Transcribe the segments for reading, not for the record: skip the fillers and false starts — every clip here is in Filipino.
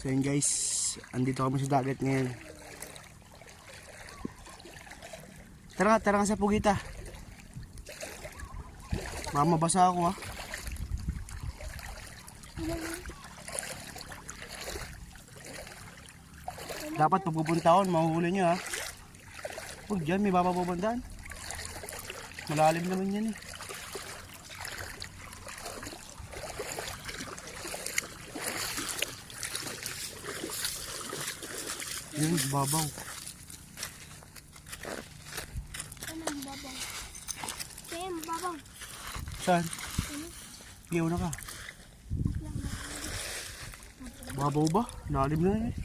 So yun guys, andito kami sa dagat ngayon. Tara nga sa pugita. Mamabasa ako ha. Dapat pag pupuntaon, mahuhuli nyo ha. Huwag dyan, may babababandaan. Malalim naman yan eh. Yun, babaw. Anong babaw? Kaya babaw. Saan? Iyaw na ka. Babaw ba? Lalim na eh.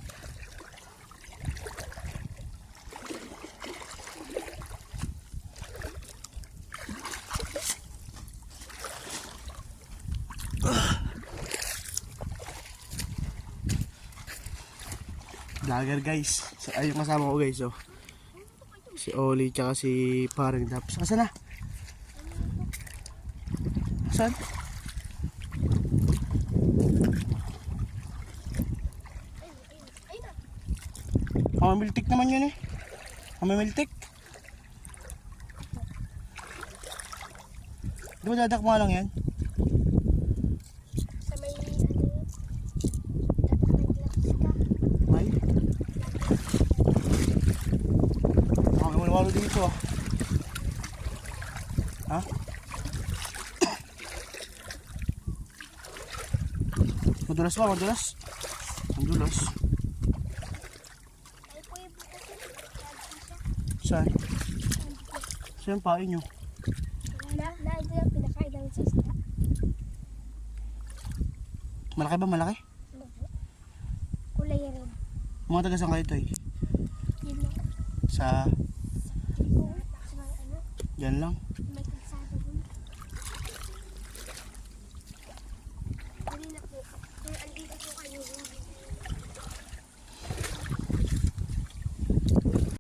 Vlogger guys. Ay yung kasama ko guys oh. Si Oli tsaka si Parang Daps. Asan na? Saan? Mamimiltik naman yun eh. Mamimiltik. Di ba dadakma lang yan? Sa may May? May walo dito ah. Ha? Madulas ba? Madulas? Madulas. ay po yung bukas. Saan? Saan pain nyo? Ito yung pinakain ng sista. Malaki ba? Malaki? Kulay rin. Mga taga saan kayo ito eh? Yun lang. Sa... Sa ano? Yan lang.